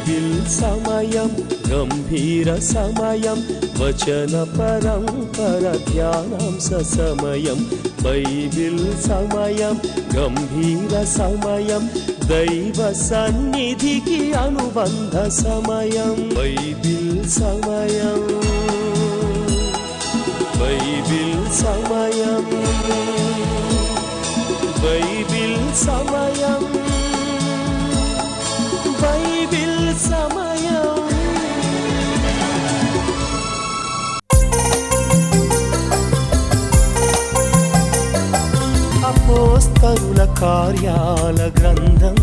Bible సమయం గంభీర సమయం వచన పరంపర ధ్యానాంశ సమయం బైబిల్ సమయం గంభీర సమయం దైవ సన్నిధికి అనుబంధ సమయం బైబిల్ సమయం బైబిల్ సమయం బైబిల్ సమయం బైబిల్ సమయం. అపోస్తలుల కార్యాల గ్రంథం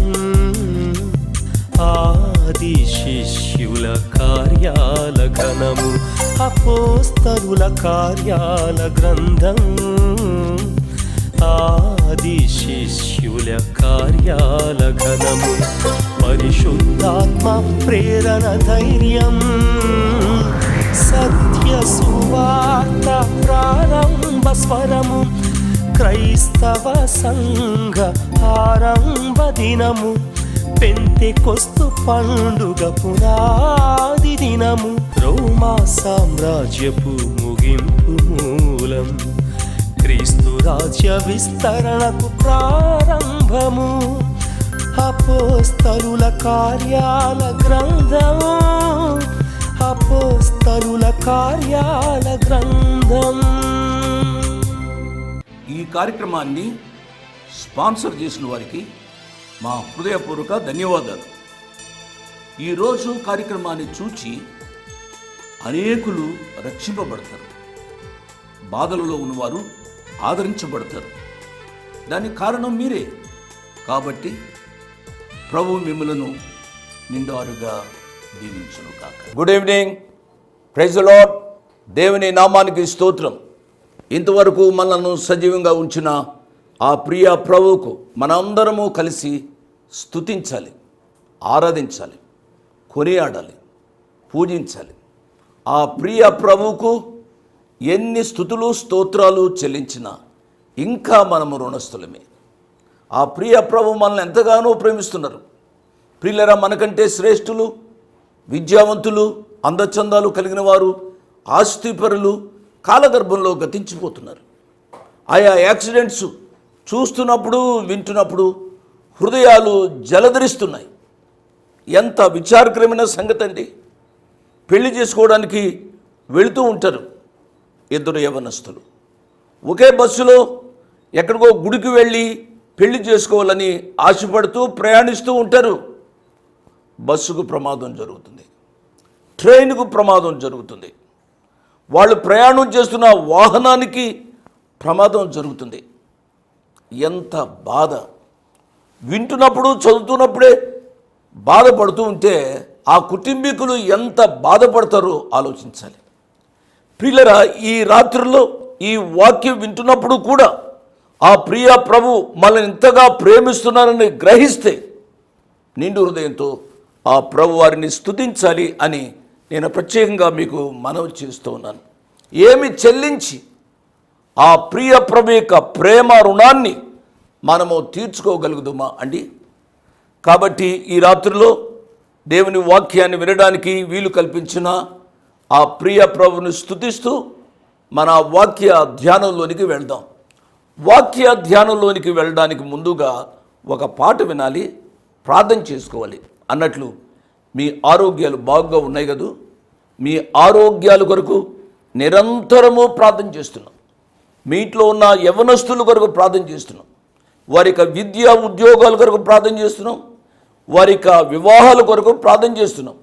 ఆది శిష్యుల కార్యాల ఘనము అపోస్తలుల కార్యాల గ్రంథం ఆది శిష్యుల కార్యాల ఘనము పరిశుద్ధాత్మ ప్రేరణ ధైర్యం సత్య సువార్త ప్రారంభ స్వరము క్రైస్తవ సంఘ ఆరంభ దినము పెంతెకొస్తు పండుగ పునాది దినము రోమా సామ్రాజ్యపు ముగింపు మూలం క్రీస్తు రాజ్య విస్తరణకు ప్రారంభము అపోస్తలుల కార్యాల గ్రంథము అపోస్తలుల కార్యాల గ్రంథం. ఈ కార్యక్రమాన్ని స్పాన్సర్ చేసిన వారికి మా హృదయపూర్వక ధన్యవాదాలు. ఈరోజు కార్యక్రమాన్ని చూచి అనేకులు రక్షింపబడతారు, బాధలలో ఉన్నవారు ఆదరించబడతారు. దానికి కారణం మీరే. కాబట్టి ప్రభు మిమ్మలను నిండారుగా దీవించును కాక. Good evening, praise the Lord. దేవుని నామానికి స్తోత్రం. ఇంతవరకు మనల్ని సజీవంగా ఉంచిన ఆ ప్రియ ప్రభువుకు మనందరము కలిసి స్తుతించాలి, ఆరాధించాలి, కొనియాడాలి, పూజించాలి. ఆ ప్రియ ప్రభువుకు ఎన్ని స్తుతులు స్తోత్రాలు చెల్లించినా ఇంకా మనము రుణస్థులమే. ఆ ప్రియ ప్రభు మనల్ని ఎంతగానో ప్రేమిస్తున్నారు. ప్రియులరా, మనకంటే శ్రేష్ఠులు, విద్యావంతులు, అందచందాలు కలిగిన వారు, ఆస్తిపరులు కాలగర్భంలో గతించిపోతున్నారు. ఆయా యాక్సిడెంట్స్ చూస్తున్నప్పుడు వింటున్నప్పుడు హృదయాలు జలధరిస్తున్నాయి. ఎంత విచారకరమైన సంగతి అండి. పెళ్లి చేసుకోవడానికి వెళుతూ ఉంటారు ఇద్దరు యవ్వనస్తులు. ఒకే బస్సులో ఎక్కడికో గుడికి వెళ్ళి పెళ్లి చేసుకోవాలని ఆశపడుతూ ప్రయాణిస్తూ ఉంటారు. బస్సుకు ప్రమాదం జరుగుతుంది, ట్రైన్కు ప్రమాదం జరుగుతుంది, వాళ్ళు ప్రయాణం చేస్తున్న వాహనానికి ప్రమాదం జరుగుతుంది. ఎంత బాధ! వింటున్నప్పుడు చదువుతున్నప్పుడే బాధపడుతూ ఉంటే ఆ కుటుంబీకులు ఎంత బాధపడతారో ఆలోచించాలి. ప్రియులరా, ఈ రాత్రుల్లో ఈ వాక్యం వింటున్నప్పుడు కూడా ఆ ప్రియ ప్రభు మనల్ని ఇంతగా ప్రేమిస్తున్నారని గ్రహిస్తే నిండు హృదయంతో ఆ ప్రభు వారిని స్తుతించాలి అని నేను ప్రత్యేకంగా మీకు మనవి చేస్తూ ఉన్నాను. ఏమి చెల్లించి ఆ ప్రియ ప్రభు యొక్క ప్రేమ రుణాన్ని మనము తీర్చుకోగలుగుదామా అండి? కాబట్టి ఈ రాత్రిలో దేవుని వాక్యాన్ని వినడానికి వీలు కల్పించిన ఆ ప్రియ ప్రభుని స్తుతిస్తూ మన వాక్య ధ్యానంలోనికి వెళ్దాం. వాక్య ధ్యానంలోనికి వెళ్ళడానికి ముందుగా ఒక పాట వినాలి, ప్రార్థన చేసుకోవాలి. అన్నట్లు మీ ఆరోగ్యాలు బాగుగా ఉన్నాయి కదూ? మీ ఆరోగ్యాల కొరకు నిరంతరము ప్రార్థన చేస్తున్నాం. మీ ఇంట్లో ఉన్న యవ్వనస్తుల కొరకు ప్రార్థన చేస్తున్నాం. వారి యొక్క విద్యా ఉద్యోగాల కొరకు ప్రార్థన చేస్తున్నాం. వారి యొక్క వివాహాల కొరకు ప్రార్థన చేస్తున్నాం.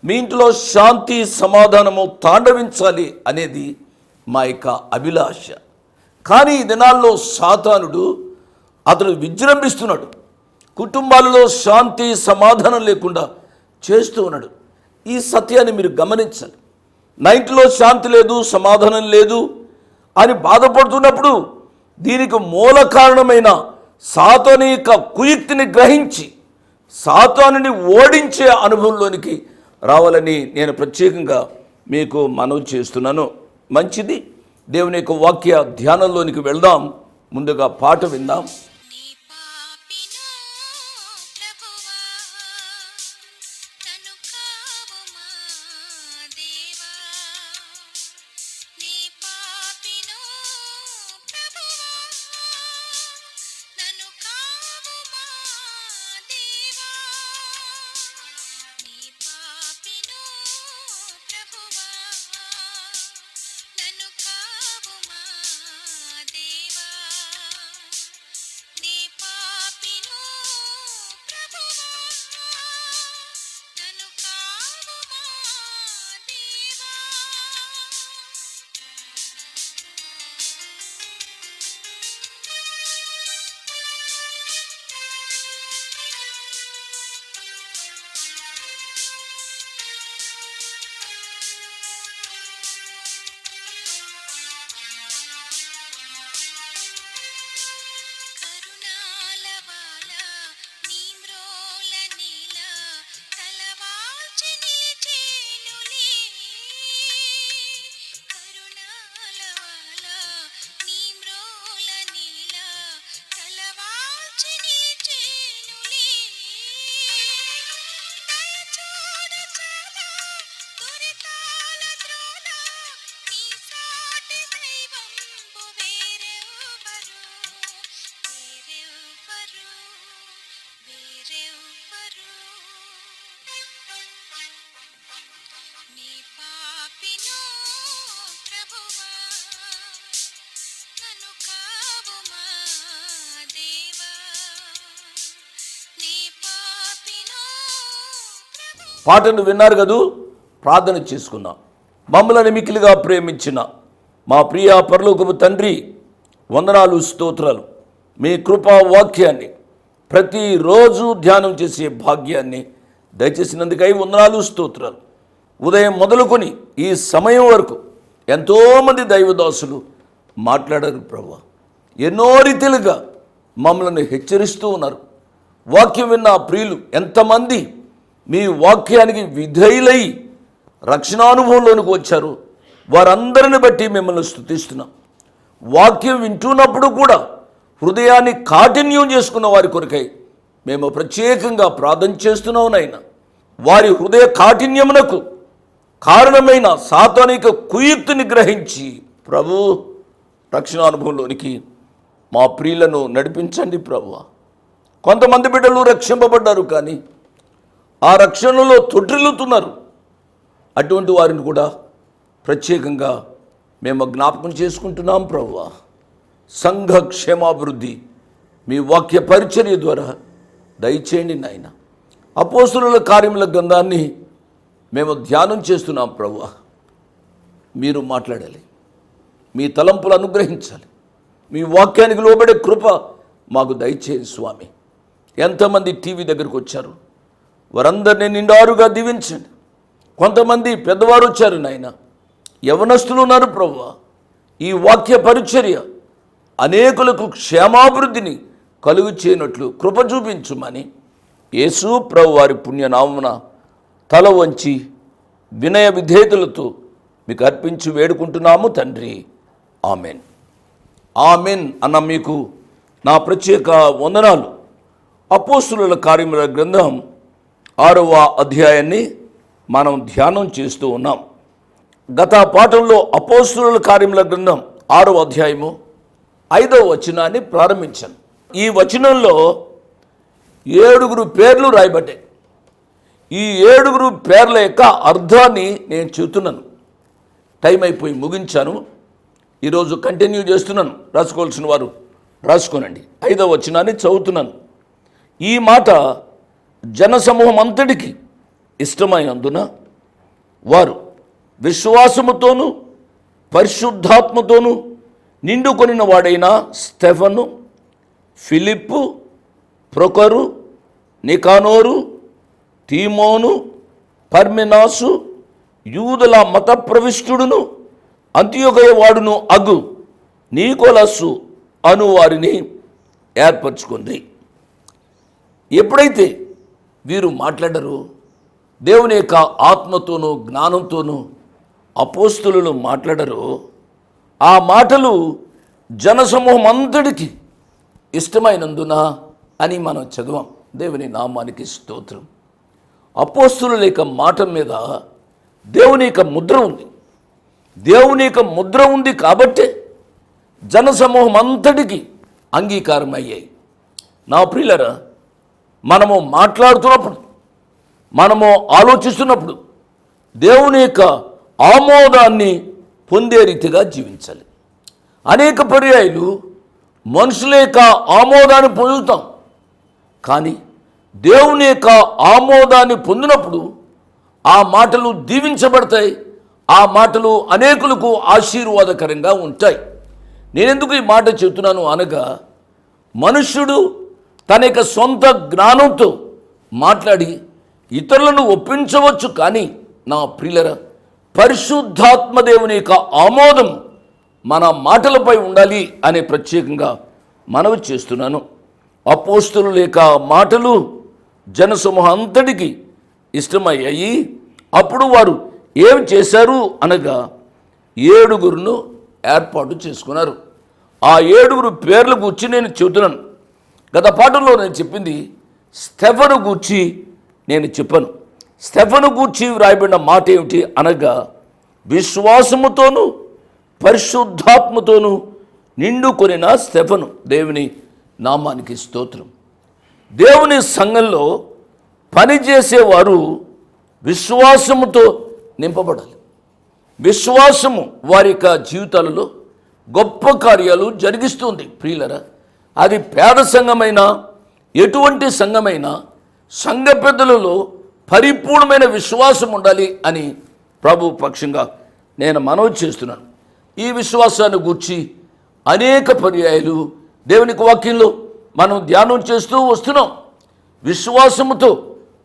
మీ ఇంట్లో శాంతి సమాధానము తాండవించాలి అనేది మా యొక్క అభిలాష. కానీ ఈ దినాల్లో సాతానుడు అతడు విజృంభిస్తున్నాడు. కుటుంబాలలో శాంతి సమాధానం లేకుండా చేస్తూ ఉన్నాడు. ఈ సత్యాన్ని మీరు గమనించాలి. నా ఇంట్లో శాంతి లేదు, సమాధానం లేదు అని బాధపడుతున్నప్పుడు దీనికి మూల కారణమైన సాతాను యొక్క కుయుక్తిని గ్రహించి సాతానుని ఓడించే అనుభవంలోనికి రావాలని నేను ప్రత్యేకంగా మీకు మనవి చేస్తున్నాను. మంచిది, దేవుని యొక్క వాక్య ధ్యానంలోనికి వెళ్దాం. ముందుగా పాట విందాం. తను పాటను విన్నారు కదూ, ప్రార్థన చేసుకుందాం. మమ్మల్ని మిక్కిలిగా ప్రేమించిన మా ప్రియ పరలోకపు తండ్రి, వందనాలు, స్తోత్రాలు. మీ కృపా వాక్యాన్ని ప్రతిరోజు ధ్యానం చేసే భాగ్యాన్ని దయచేసినందుకై వందనాలు, స్తోత్రాలు. ఉదయం మొదలుకొని ఈ సమయం వరకు ఎంతోమంది దైవదాసులు మాట్లాడారు ప్రభువా. ఎన్నో రీతిలుగా మమ్మల్ని హెచ్చరిస్తూ ఉన్నారు. వాక్యం విన్న ప్రియులు ఎంతమంది మీ వాక్యానికి విధేయులై రక్షణానుభవంలోనికి వచ్చారు, వారందరిని బట్టి మిమ్మల్ని స్తుతిస్తున్నాం. వాక్యం వింటున్నప్పుడు కూడా హృదయాన్ని కాఠిన్యం చేసుకున్న వారి కొరకై మేము ప్రత్యేకంగా ప్రార్థన చేస్తున్నాం నాయన. వారి హృదయ కాఠిన్యమునకు కారణమైన సాతానిక కుయుక్తిని గ్రహించి ప్రభు రక్షణానుభవంలోనికి మా ప్రియులను నడిపించండి ప్రభువా. కొంతమంది బిడ్డలు రక్షింపబడ్డారు, కానీ ఆ రక్షణలో తొట్టిల్లుతున్నారు. అటువంటి వారిని కూడా ప్రత్యేకంగా మేము జ్ఞాపకం చేసుకుంటున్నాం ప్రభువా. సంఘ క్షేమాభివృద్ధి మీ వాక్య పరిచర్య ద్వారా దయచేయండి నాయన. అపోస్తలుల కార్యముల గ్రంథాన్ని మేము ధ్యానం చేస్తున్నాం ప్రభువా. మీరు మాట్లాడాలి, మీ తలంపులు అనుగ్రహించాలి, మీ వాక్యానికి లోబడే కృప మాకు దయచేయండి స్వామి. ఎంతమంది టీవీ దగ్గరకు వచ్చారు, వారందరినీ నిండారుగా దీవించండి. కొంతమంది పెద్దవారు వచ్చారు నాయన, యవనస్తులు ఉన్నారు ప్రభువా. ఈ వాక్య పరిచర్య అనేకులకు క్షేమాభివృద్ధిని కలుగు చేయనట్లు కృప చూపించుమని యేసు ప్రభు వారి పుణ్యనామమున తల వంచి వినయ విధేయతలతో మీకు అర్పించి వేడుకుంటున్నాము తండ్రి. ఆమెన్. ఆమెన్ అన్న మీకు నా ప్రత్యేక వందనాలు. అపోస్తలుల కార్యముల గ్రంథం 6వ అధ్యాయాన్ని మనం ధ్యానం చేస్తూ ఉన్నాం. గత పాఠంలో అపోస్తలుల కార్యముల గ్రంథం 6వ అధ్యాయము 5వ వచనాన్ని ప్రారంభించాను. ఈ వచనంలో 7 పేర్లు రాయబడ్డాయి. ఈ 7 పేర్ల యొక్క అర్థాన్ని నేను చెబుతున్నాను. టైం అయిపోయి ముగించాను. ఈరోజు కంటిన్యూ చేస్తున్నాను. రాసుకోవాల్సిన వారు రాసుకోనండి. 5వ వచనాన్ని చదువుతున్నాను. ఈ మాట జనసమూహం అంతటికి ఇష్టమైనందున వారు విశ్వాసముతోనూ పరిశుద్ధాత్మతోనూ నిండుకొనిన వాడైన స్టెఫను, ఫిలిప్పు, ప్రొకరు, నికానోరు, తీమోను, పర్మెనాసు, యూదుల మత ప్రవిష్టుడును అంత్యోకయ వాడును అగు నీకోలస్సు అను వారిని ఏర్పరచుకుంది. ఎప్పుడైతే వీరు మాట్లాడరు, దేవుని యొక్క ఆత్మతోనూ జ్ఞానంతోనూ అపోస్తలులు మాట్లాడరు, ఆ మాటలు జనసమూహం అంతటికి ఇష్టమైనందున అని మనం చదివాం. దేవుని నామానికి స్తోత్రం. అపోస్తలుల యొక్క మాట మీద దేవుని యొక్క ముద్ర ఉంది. దేవుని యొక్క ముద్ర ఉంది కాబట్టే జనసమూహం అంతటికి అంగీకారం అయ్యాయి. నా ప్రియులరా, మనము మాట్లాడుతున్నప్పుడు, మనము ఆలోచిస్తున్నప్పుడు దేవుని యొక్క ఆమోదాన్ని పొందే రీతిగా జీవించాలి. అనేక పర్యాయాలు మనుషుల యొక్క ఆమోదాన్ని పొందుతాం, కానీ దేవుని యొక్క ఆమోదాన్ని పొందినప్పుడు ఆ మాటలు దీవించబడతాయి. ఆ మాటలు అనేకులకు ఆశీర్వాదకరంగా ఉంటాయి. నేనెందుకు ఈ మాట చెబుతున్నాను అనగా, మనుష్యుడు తన యొక్క సొంత జ్ఞానంతో మాట్లాడి ఇతరులను ఒప్పించవచ్చు, కానీ నా ప్రియులరా, పరిశుద్ధాత్మ దేవుని యొక్క ఆమోదం మన మాటలపై ఉండాలి అనే ప్రత్యేకంగా మనవి చేస్తున్నాను. అపోస్తలుల యొక్క మాటలు జనసమూహం అంతటికి ఇష్టమయ్యాయి. అప్పుడు వారు ఏం చేశారు అనగా 7 ఏర్పాటు చేసుకున్నారు. ఆ 7 పేర్ల గురించి నేను చెబుతున్నాను. గత పాఠంలో నేను చెప్పింది స్టెఫను గూర్చి నేను చెప్పాను. స్టెఫను గూర్చి వ్రాయబడిన మాట ఏమిటి అనగా, విశ్వాసముతోనూ పరిశుద్ధాత్మతోనూ నిండుకొనిన స్టెఫను. దేవుని నామానికి స్తోత్రం. దేవుని సంఘంలో పనిచేసేవారు విశ్వాసముతో నింపబడాలి. విశ్వాసము వారి యొక్క జీవితాలలో గొప్ప కార్యాలు జరిగిస్తుంది. ప్రియులరా, అది పేద సంఘమైనా ఎటువంటి సంఘమైనా సంఘ పెద్దలలో పరిపూర్ణమైన విశ్వాసం ఉండాలి అని ప్రభు పక్షంగా నేను మనవి చేస్తున్నాను. ఈ విశ్వాసాన్ని గూర్చి అనేక పర్యాయాలు దేవునికి వాక్యంలో మనం ధ్యానం చేస్తూ వస్తున్నాం. విశ్వాసముతో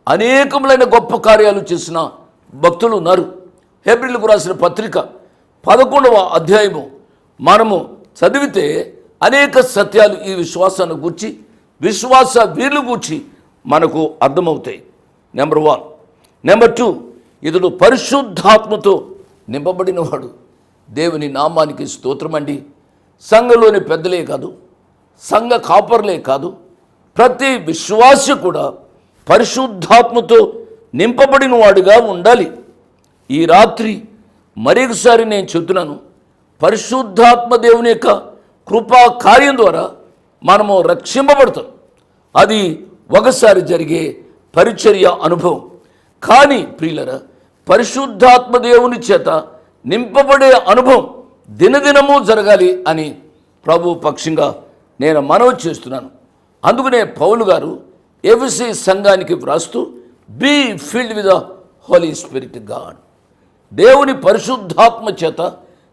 అనేకములైన గొప్ప కార్యాలు చేసిన భక్తులు ఉన్నారు. హెబ్రీయులకు రాసిన పత్రిక 11వ అధ్యాయము మనము చదివితే అనేక సత్యాలు ఈ విశ్వాసాన్ని గూర్చి, విశ్వాస వీరులు గూర్చి మనకు అర్థమవుతాయి. నెంబర్ 1. నెంబర్ 2, ఇతడు పరిశుద్ధాత్మతో నింపబడినవాడు. దేవుని నామానికి స్తోత్రమండి. సంఘంలోని పెద్దలే కాదు, సంఘ కాపర్లే కాదు, ప్రతి విశ్వాసి కూడా పరిశుద్ధాత్మతో నింపబడిన వాడుగా ఉండాలి. ఈ రాత్రి మరొకసారి నేను చెబుతున్నాను, పరిశుద్ధాత్మ దేవుని యొక్క కృపా కార్యం ద్వారా మనము రక్షింపబడతాం. అది ఒకసారి జరిగే పరిచర్య అనుభవం. కానీ ప్రియులరా, పరిశుద్ధాత్మ దేవుని చేత నింపబడే అనుభవం దినదినము జరగాలి అని ప్రభు పక్షంగా నేను మనవి చేస్తున్నాను. అందుకనే పౌలు గారు ఎఫెసీ సంఘానికి వ్రాస్తూ, be filled with the holy spirit God, దేవుని పరిశుద్ధాత్మ చేత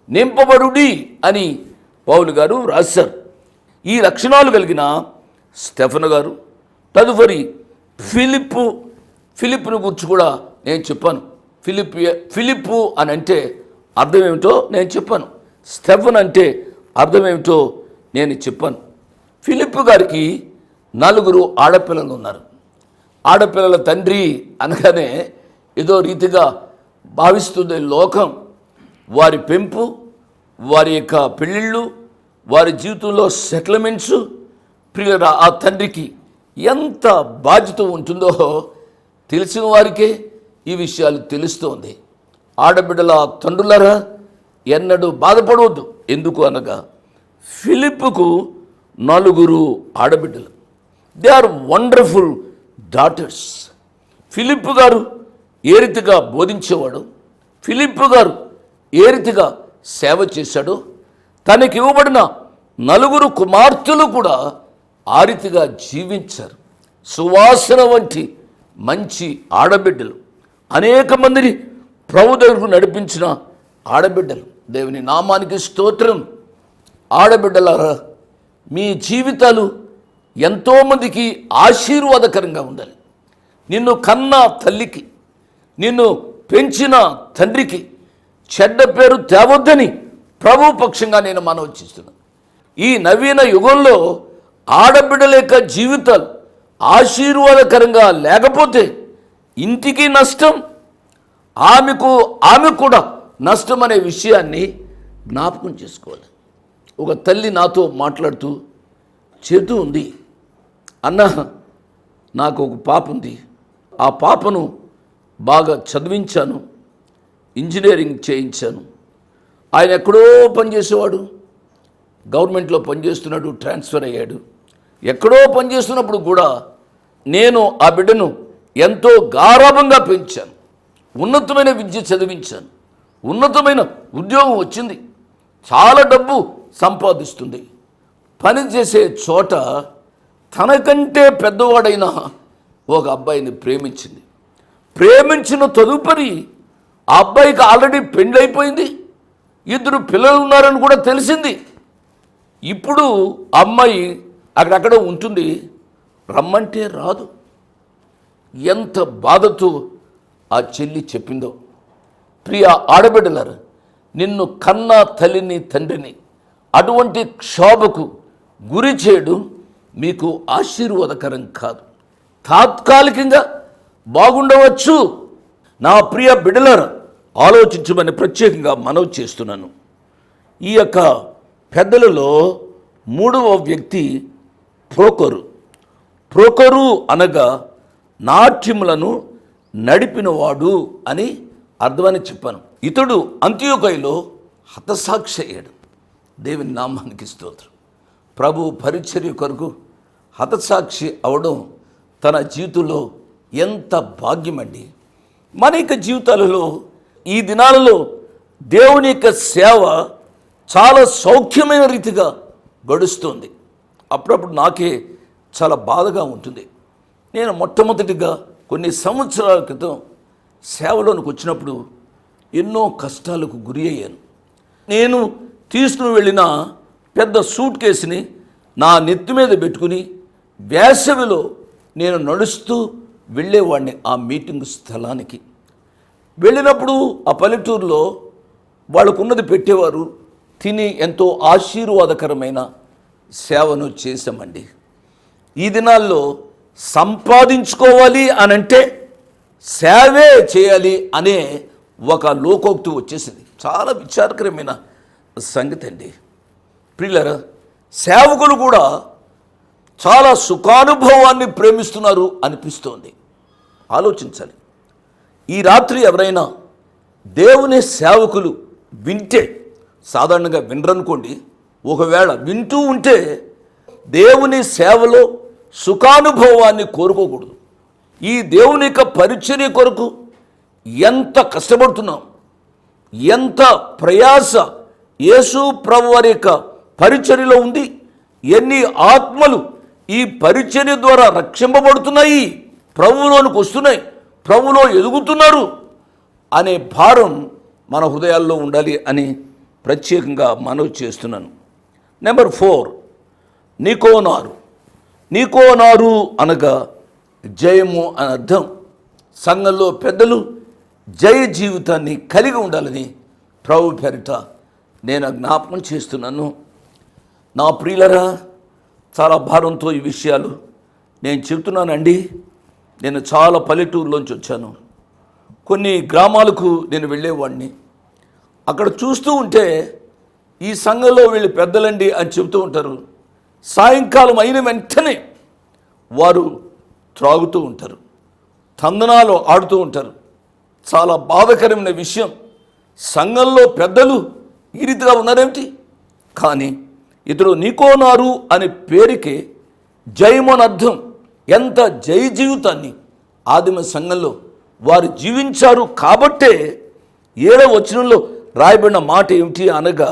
నింపబడుడి అని పౌలు గారు రాశారు. ఈ లక్షణాలు కలిగిన స్టెఫెను గారు, తదుపరి ఫిలిప్పును గురించి కూడా నేను చెప్పాను. ఫిలిప్పు అని అంటే అర్థం ఏమిటో నేను చెప్పాను. స్టెఫెన్ అంటే అర్థం ఏమిటో నేను చెప్పాను. ఫిలిప్పు గారికి 4 ఆడపిల్లలు ఉన్నారు. ఆడపిల్లల తండ్రి అనగానే ఏదో రీతిగా భావిస్తుంది లోకం. వారి పెంపు, వారి యొక్క పెళ్ళిళ్ళు, వారి జీవితంలో సెటిల్మెంట్స్, ప్రియుల ఆ తండ్రికి ఎంత బాధ్యత ఉంటుందో తెలిసిన వారికే ఈ విషయాలు తెలుస్తోంది. ఆడబిడ్డల తండ్రులరా, ఎన్నడూ బాధపడవద్దు. ఎందుకు అనగా ఫిలిప్పుకు 4 ఆడబిడ్డలు. They are wonderful daughters. ఫిలిప్పు గారు ఏ రీతిగా బోధించేవాడు, ఫిలిప్పు గారు ఏ రీతిగా సేవ చేశాడో, తనకి ఇవ్వబడిన 4 కుమార్తెలు కూడా ఆ రీతిగా జీవించారు. సువాసన వంటి మంచి ఆడబిడ్డలు, అనేక మందిని ప్రభు దగ్గరకు నడిపించిన ఆడబిడ్డలు. దేవుని నామానికి స్తోత్రం. ఆడబిడ్డలారా, మీ జీవితాలు ఎంతోమందికి ఆశీర్వాదకరంగా ఉండాలి. నిన్ను కన్న తల్లికి, నిన్ను పెంచిన తండ్రికి చెడ్డ పేరు తేవద్దని ప్రభు పక్షంగా నేను మనవి చేస్తున్నాను. ఈ నవీన యుగంలో ఆడబిడ్డల యొక్క జీవితాలు ఆశీర్వాదకరంగా లేకపోతే ఇంటికి నష్టం, ఆమె కూడా నష్టం అనే విషయాన్ని జ్ఞాపకం చేసుకోవాలి. ఒక తల్లి నాతో మాట్లాడుతూ చెబుతూ ఉంది, అన్న నాకు ఒక పాప ఉంది, ఆ పాపను బాగా చదివించాను, ఇంజనీరింగ్ చేయించాను. ఆయన ఎక్కడో పనిచేసేవాడు, గవర్నమెంట్లో పనిచేస్తున్నాడు, ట్రాన్స్ఫర్ అయ్యాడు. ఎక్కడో పనిచేస్తున్నప్పుడు కూడా నేను ఆ బిడ్డను ఎంతో గారాభంగా పెంచాను, ఉన్నతమైన విద్య చదివించాను, ఉన్నతమైన ఉద్యోగం వచ్చింది, చాలా డబ్బు సంపాదిస్తుంది. పనిచేసే చోట తనకంటే పెద్దవాడైన ఒక అబ్బాయిని ప్రేమించింది. ప్రేమించిన తదుపరి ఆ అబ్బాయికి ఆల్రెడీ పెళ్ళైపోయింది, 2 పిల్లలు ఉన్నారని కూడా తెలిసింది. ఇప్పుడు అమ్మాయి అక్కడక్కడ ఉంటుంది, రమ్మంటే రాదు. ఎంత బాధతో ఆ చెల్లి చెప్పిందో. ప్రియ ఆడబిడ్డలారు, నిన్ను కన్న తల్లిని తండ్రిని అటువంటి క్షోభకు గురి చేయడం మీకు ఆశీర్వాదకరం కాదు. తాత్కాలికంగా బాగుండవచ్చు. నా ప్రియ బిడ్డలారా, ఆలోచించమని ప్రత్యేకంగా మనవి చేస్తున్నాను. ఈ యొక్క పెద్దలలో 3వ వ్యక్తి ప్రోకరు అనగా నాట్యములను నడిపినవాడు అని అర్థమని చెప్పాను. ఇతడు అంత్యోకయలో హతసాక్షి అయ్యాడు. దేవుని నామానికి స్తోత్రం. ప్రభు పరిచర్య కొరకు హతసాక్షి అవడం తన జీవితంలో ఎంత భాగ్యమండి. మన యొక్క జీవితాలలో ఈ దినాలలో దేవుని యొక్క సేవ చాలా సౌఖ్యమైన రీతిగా గడుస్తుంది. అప్పుడప్పుడు నాకే చాలా బాధగా ఉంటుంది. నేను మొట్టమొదటిగా కొన్ని సంవత్సరాల క్రితం సేవలోనికి వచ్చినప్పుడు ఎన్నో కష్టాలకు గురి అయ్యాను. నేను తీసుకుని వెళ్ళిన పెద్ద సూట్ కేసుని నా నెత్తి మీద పెట్టుకుని వేసవిలో నేను నడుస్తూ వెళ్ళేవాడిని ఆ మీటింగ్ స్థలానికి. వెళ్ళినప్పుడు ఆ పల్లెటూరులో వాళ్ళకున్నది పెట్టేవారు, తిని ఎంతో ఆశీర్వాదకరమైన సేవను చేశామండి. ఈ దినాల్లో సంపాదించుకోవాలి అనంటే సేవే చేయాలి అనే ఒక లోకోక్తి వచ్చేసింది. చాలా విచారకరమైన సంగతి అండి. ప్రియులారా, సేవకులు కూడా చాలా సుఖానుభవాన్ని ప్రేమిస్తున్నారు అనిపిస్తోంది. ఆలోచించాలి. ఈ రాత్రి ఎవరైనా దేవుని సేవకులు వింటే, సాధారణంగా వినరనుకోండి, ఒకవేళ వింటూ ఉంటే దేవుని సేవలో సుఖానుభవాన్ని కోరుకోకూడదు. ఈ దేవుని యొక్క పరిచర్య కొరకు ఎంత కష్టపడుతున్నాం, ఎంత ప్రయాస యేసు ప్రభు వారి యొక్క పరిచర్యలో ఉంది, ఎన్ని ఆత్మలు ఈ పరిచర్య ద్వారా రక్షింపబడుతున్నాయి, ప్రభువులోనికి వస్తున్నాయి, ప్రభువులో ఎదుగుతున్నారు అనే భారం మన హృదయాల్లో ఉండాలి అని ప్రత్యేకంగా మనవి చేస్తున్నాను. నెంబర్ 4, నికోనారు. నికోనారు అనగా జయము అని అర్థం. సంఘంలో పెద్దలు జయ జీవితాన్ని కలిగి ఉండాలని ప్రభు పేరిట నేను జ్ఞాపకం చేస్తున్నాను. నా ప్రియులరా, చాలా భారంతో ఈ విషయాలు నేను చెబుతున్నానండి. నేను చాలా పల్లెటూరులోంచి వచ్చాను. కొన్ని గ్రామాలకు నేను వెళ్ళేవాడిని. అక్కడ చూస్తూ ఉంటే ఈ సంఘంలో వీళ్ళు పెద్దలండి అని చెబుతూ ఉంటారు. సాయంకాలం అయిన వెంటనే వారు త్రాగుతూ ఉంటారు, తందనాలు ఆడుతూ ఉంటారు. చాలా బాధాకరమైన విషయం. సంఘంలో పెద్దలు ఈ రీతిగా ఉన్నారేమిటి? కానీ ఇతడు నికోనారు అనే పేరుకే జయమని అర్థం. ఎంత జయ జీవితాన్ని ఆదిమ సంఘంలో వారు జీవించారు. కాబట్టే 7వ వచనంలో రాయబడిన మాట ఏమిటి అనగా,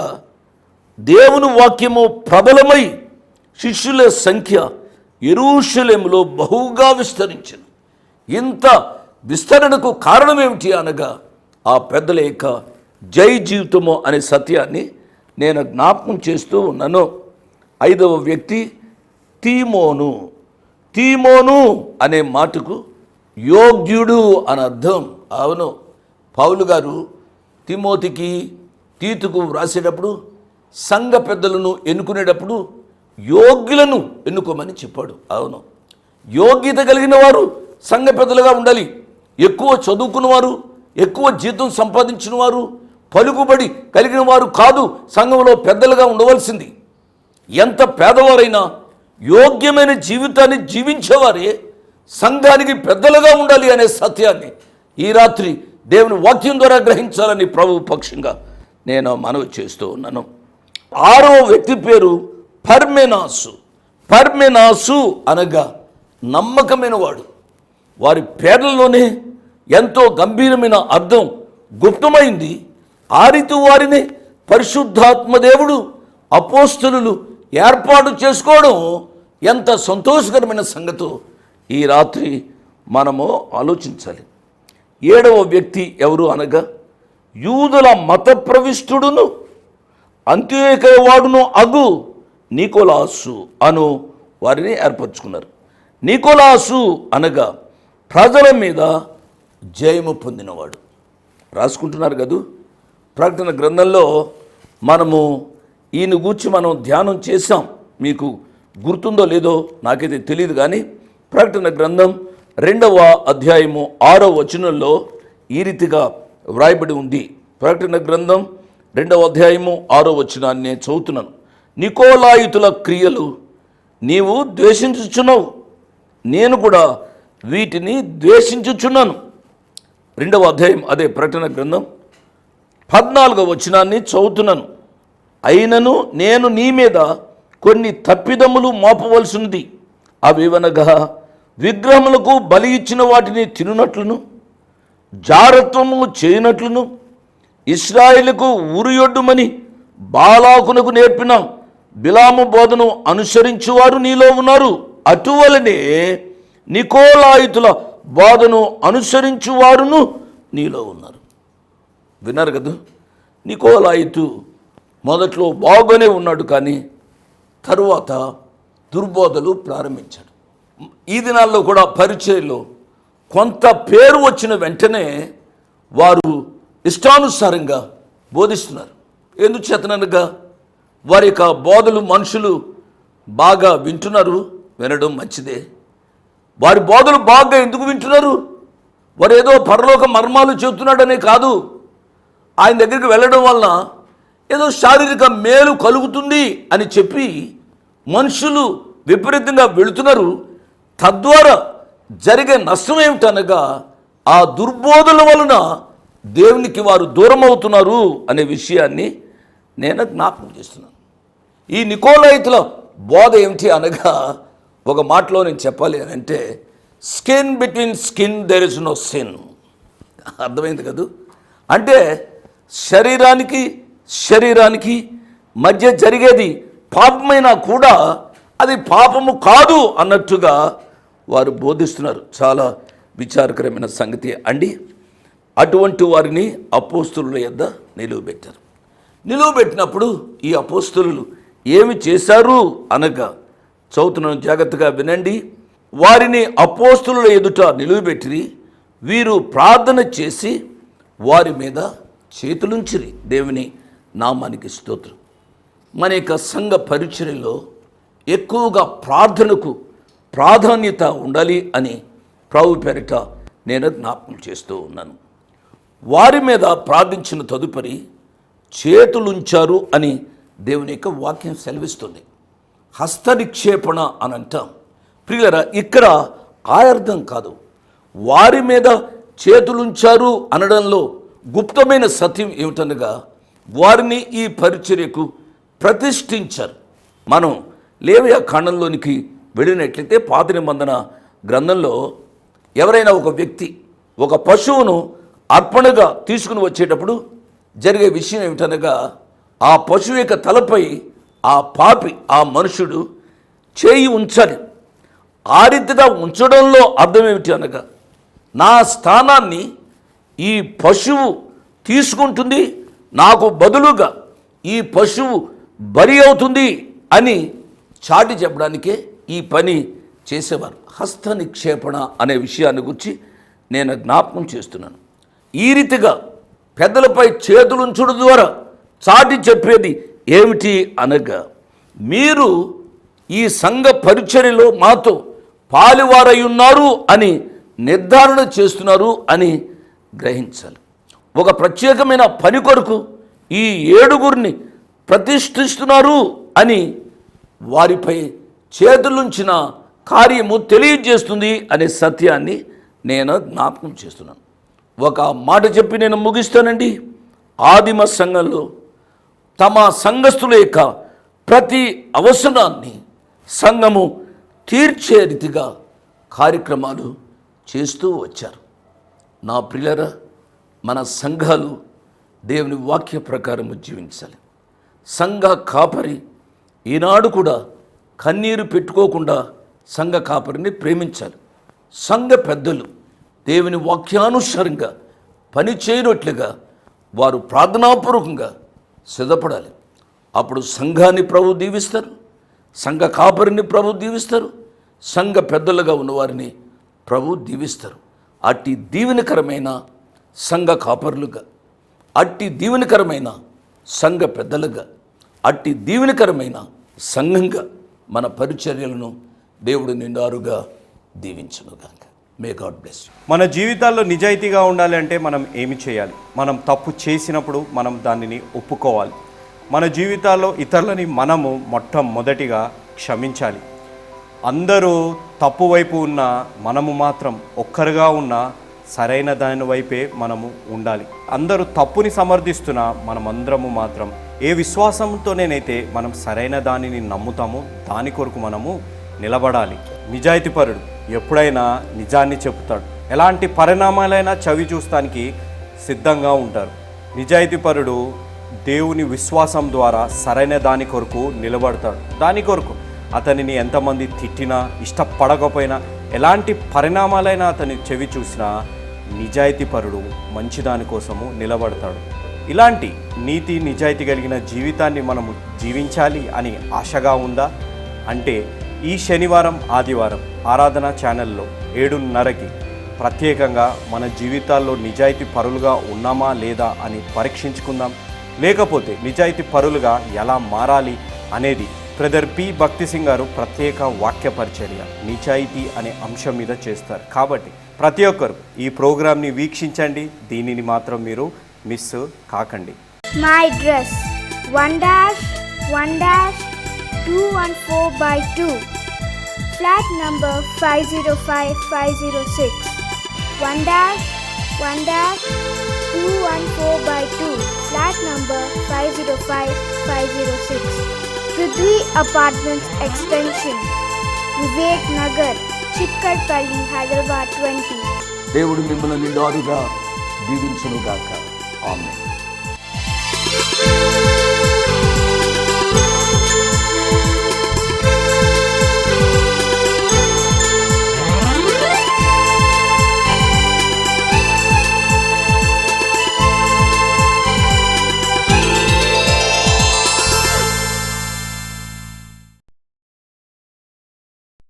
దేవుని వాక్యము ప్రబలమై శిష్యుల సంఖ్య యెరూషలేములో బహుగా విస్తరించింది. ఇంత విస్తరణకు కారణం ఏమిటి అనగా ఆ పెద్దల యొక్క జై జీవితము అనే సత్యాన్ని నేను జ్ఞాపకం చేస్తూ ఉన్నాను. 5వ వ్యక్తి తీమోను. తీమోను అనే మాటకు యోగ్యుడు అని అర్థం. అవును, పౌలు గారు తిమోతికి, తీతుకు వ్రాసేటప్పుడు సంఘ పెద్దలను ఎన్నుకునేటప్పుడు యోగ్యులను ఎన్నుకోమని చెప్పాడు. అవును, యోగ్యత కలిగిన వారు సంఘ పెద్దలుగా ఉండాలి. ఎక్కువ చదువుకున్నవారు, ఎక్కువ జీతం సంపాదించిన వారు, పలుకుబడి కలిగిన వారు కాదు సంఘంలో పెద్దలుగా ఉండవలసింది. ఎంత పేదవారైనా యోగ్యమైన జీవితాన్ని జీవించేవారే సంఘానికి పెద్దలుగా ఉండాలి అనే సత్యాన్ని ఈ రాత్రి దేవుని వాక్యం ద్వారా గ్రహించాలని ప్రభు పక్షంగా నేను మనవి చేస్తూ ఉన్నాను. 6వ వ్యక్తి పేరు పర్మెనాసు. పర్మెనాసు అనగా నమ్మకమైన వాడు. వారి పేర్లలోనే ఎంతో గంభీరమైన అర్థం గుప్తమైంది. ఆ రీతి వారిని పరిశుద్ధాత్మ దేవుడు, అపోస్తలులు ఏర్పాటు చేసుకోవడం ఎంత సంతోషకరమైన సంగతో ఈ రాత్రి మనము ఆలోచించాలి. 7వ వ్యక్తి ఎవరు అనగా యూదుల మత ప్రవిష్టుడును అంత్యోకయవాడును అగు నికోలాసు అను వారిని ఏర్పరచుకున్నారు. నికోలాసు అనగా ప్రజల మీద జయము పొందినవాడు. రాసుకుంటున్నారు కదూ. ప్రకటన గ్రంథంలో మనము ఈయన గూర్చి మనం ధ్యానం చేశాం. మీకు గుర్తుందో లేదో నాకైతే తెలియదు, కానీ ప్రకటన గ్రంథం 2వ అధ్యాయము 6వ వచనంలో ఈ రీతిగా వ్రాయబడి ఉంది. ప్రకటన గ్రంథం 2వ అధ్యాయము 6వ వచనాన్ని నేను చదువుతున్నాను. నికోలాయితుల క్రియలు నీవు ద్వేషించుచున్నావు, నేను కూడా వీటిని ద్వేషించుచున్నాను. 2వ అధ్యాయం అదే ప్రకటన గ్రంథం 14వ వచనాన్ని చదువుతున్నాను. అయినను నేను నీ మీద కొన్ని తప్పిదములు మోపవలసినది. అవేవనగా విగ్రహములకు బలి ఇచ్చిన వాటిని తినునట్లును, జారత్వము చేయనట్లును, ఇశ్రాయేలుకు ఉరియొడ్డుమని బాలాకునకు నేర్పిన బిలాము బోధను అనుసరించువారు నీలో ఉన్నారు. అటువలనే నికోలాయితుల బోధను అనుసరించు వారును నీలో ఉన్నారు. విన్నారు కదా, నికోలాయితు మొదట్లో బాగానే ఉన్నాడు, కానీ తరువాత దుర్బోధలు ప్రారంభించాడు. ఈ దినాల్లో కూడా పరిచర్యలో కొంత పేరు వచ్చిన వెంటనే వారు ఇష్టానుసారంగా బోధిస్తున్నారు. ఎందుచేతనగా వారి యొక్క బోధలు మనుషులు బాగా వింటున్నారు. వినడం మంచిదే. వారి బోధలు బాగా ఎందుకు వింటున్నారు? వారు ఏదో పరలోక మర్మాలు చెబుతున్నాడనే కాదు, ఆయన దగ్గరికి వెళ్ళడం వలన ఏదో శారీరక మేలు కలుగుతుంది అని చెప్పి మనుషులు విపరీతంగా వెళుతున్నారు. తద్వారా జరిగే నష్టం ఏమిటనగా ఆ దుర్బోధల వలన దేవునికి వారు దూరం అవుతున్నారు అనే విషయాన్ని నేను జ్ఞాపకం చేస్తున్నాను. ఈ నికోలాయితుల బోధ ఏమిటి అనగా, ఒక మాటలో నేను చెప్పాలి అని అంటే, skin between skin there is no sin. అర్థమైంది కదూ? అంటే శరీరానికి మధ్య జరిగేది పాపమైనా కూడా అది పాపము కాదు అన్నట్టుగా వారు బోధిస్తున్నారు. చాలా విచారకరమైన సంగతి అండి. అటువంటి వారిని అపోస్తలుల యొద్ద నిలువబెట్టారు. నిలువబెట్టినప్పుడు ఈ అపోస్తలులు ఏమి చేశారు అనగా, చదువుతున్నాను, జాగ్రత్తగా వినండి. వారిని అపోస్తలుల ఎదుట నిలువబెట్టి వీరు ప్రార్థన చేసి వారి మీద చేతులుంచిరి. దేవుని నామానికి స్తోత్రం. మన యొక్క సంఘ పరిచర్యలో ఎక్కువగా ప్రార్థనకు ప్రాధాన్యత ఉండాలి అని ప్రభు పేరిట నేను జ్ఞాపకం చేస్తూ ఉన్నాను. వారి మీద ప్రార్థించిన తదుపరి చేతులుంచారు అని దేవుని యొక్క వాక్యం సెలవిస్తుంది. హస్త నిక్షేపణ అని అంటాం. ప్రియులరా, ఇక్కడ ఆ అర్థం కాదు. వారి మీద చేతులుంచారు అనడంలో గుప్తమైన సత్యం ఏమిటనగా, వారిని ఈ పరిచర్యకు ప్రతిష్ఠించారు. మనం లేవియా కాండంలోనికి వెళ్ళినట్లయితే పాత నిబంధన గ్రంథంలో ఎవరైనా ఒక వ్యక్తి ఒక పశువును అర్పణగా తీసుకుని వచ్చేటప్పుడు జరిగే విషయం ఏమిటనగా, ఆ పశువు యొక్క తలపై ఆ పాపి, ఆ మనుషుడు చేయి ఉంచాలి. ఆ రీతిగా ఉంచడంలో అర్థం ఏమిటి అనగా, నా స్థానాన్ని ఈ పశువు తీసుకుంటుంది, నాకు బదులుగా ఈ పశువు బలి అవుతుంది అని చాటి చెప్పడానికే ఈ పని చేసేవారు. హస్త నిక్షేపణ అనే విషయాన్ని గురించి నేను జ్ఞాపకం చేస్తున్నాను. ఈ రీతిగా పెద్దలపై చేతులుంచడం ద్వారా చాటి చెప్పేది ఏమిటి అనగా, మీరు ఈ సంఘ పరిచర్యలో మాతో పాలువారై ఉన్నారు అని నిర్ధారణ చేస్తున్నారు అని గ్రహించాలి. ఒక ప్రత్యేకమైన పని కొరకు ఈ 7 ప్రతిష్ఠిస్తున్నారు అని వారిపై చేతులుంచిన కార్యము తెలియజేస్తుంది అనే సత్యాన్ని నేను జ్ఞాపకం చేస్తున్నాను. ఒక మాట చెప్పి నేను ముగిస్తానండి. ఆదిమ సంఘంలో తమ సంఘస్థుల యొక్క ప్రతి అవసరాన్ని సంఘము తీర్చే రీతిగా కార్యక్రమాలు చేస్తూ వచ్చారు. నా ప్రియులరా, మన సంఘాలు దేవుని వాక్య ప్రకారము జీవించాలి. సంఘ కాపరి ఈనాడు కూడా కన్నీరు పెట్టుకోకుండా సంఘ కాపరిని ప్రేమించాలి. సంఘ పెద్దలు దేవుని వాక్యానుసారంగా పని చేయనట్లుగా వారు ప్రార్థనాపూర్వకంగా సిద్ధపడాలి. అప్పుడు సంఘాన్ని ప్రభు దీవిస్తారు, సంఘ కాపరిని ప్రభు దీవిస్తారు, సంఘ పెద్దలుగా ఉన్నవారిని ప్రభు దీవిస్తారు. అట్టి దీవెనకరమైన సంఘ కాపరులుగా, అట్టి దీవెనకరమైన సంఘ పెద్దలుగా, అట్టి దీవెనకరమైన సంఘంగా మన పరిచర్యలను దేవుడు నిండారుగా దీవించునుగాక. May God bless you. మన జీవితాల్లో నిజాయితీగా ఉండాలి అంటే మనం ఏమి చేయాలి? మనం తప్పు చేసినప్పుడు మనం దానిని ఒప్పుకోవాలి. మన జీవితాల్లో ఇతరులని మనము మొట్టమొదటిగా క్షమించాలి. అందరూ తప్పు వైపు ఉన్న మనము మాత్రం ఒక్కరుగా ఉన్న సరైన దాని వైపే మనము ఉండాలి. అందరూ తప్పుని సమర్థిస్తున్నా మనమందరము మాత్రం ఏ విశ్వాసంతోనేనైతే మనం సరైన దానిని నమ్ముతామో దాని కొరకు మనము నిలబడాలి. నిజాయితీపరుడు ఎప్పుడైనా నిజాన్ని చెబుతాడు. ఎలాంటి పరిణామాలైనా చవి చూస్తానికి సిద్ధంగా ఉంటారు. నిజాయితీపరుడు దేవుని విశ్వాసం ద్వారా సరైన దాని కొరకు నిలబడతాడు. దాని కొరకు అతనిని ఎంతమంది తిట్టినా, ఇష్టపడకపోయినా, ఎలాంటి పరిణామాలైనా అతని చెవి చూసినా నిజాయితీపరుడు మంచిదాని కోసము నిలబడతాడు. ఇలాంటి నీతి నిజాయితీ కలిగిన జీవితాన్ని మనము జీవించాలి అని ఆశగా ఉందా అంటే ఈ శనివారం ఆదివారం ఆరాధన ఛానల్లో 7:30కి ప్రత్యేకంగా మన జీవితాల్లో నిజాయితీ పరులుగా ఉన్నామా లేదా అని పరీక్షించుకుందాం. లేకపోతే నిజాయితీ పరులుగా ఎలా మారాలి అనేది బ్రదర్ పి భక్తి సింగ్ గారు ప్రత్యేక వాక్య పరిచర్య నిజాయితీ అనే అంశం మీద చేస్తారు. కాబట్టి ప్రతి ఒక్కరు ఈ ప్రోగ్రాంని వీక్షించండి, దీనిని మాత్రం మీరు మిస్ కాకండి. My dress 1-1-214/2 flat number 505506 1-1-214/2 flat number 505506 Prithvi Apartments Extension Vivek Nagar Chikkarpalli Hyderabad 20. దేవుడు మిమ్మల్ని నిండారుగా దీవించునుగాక. ఆమేన్.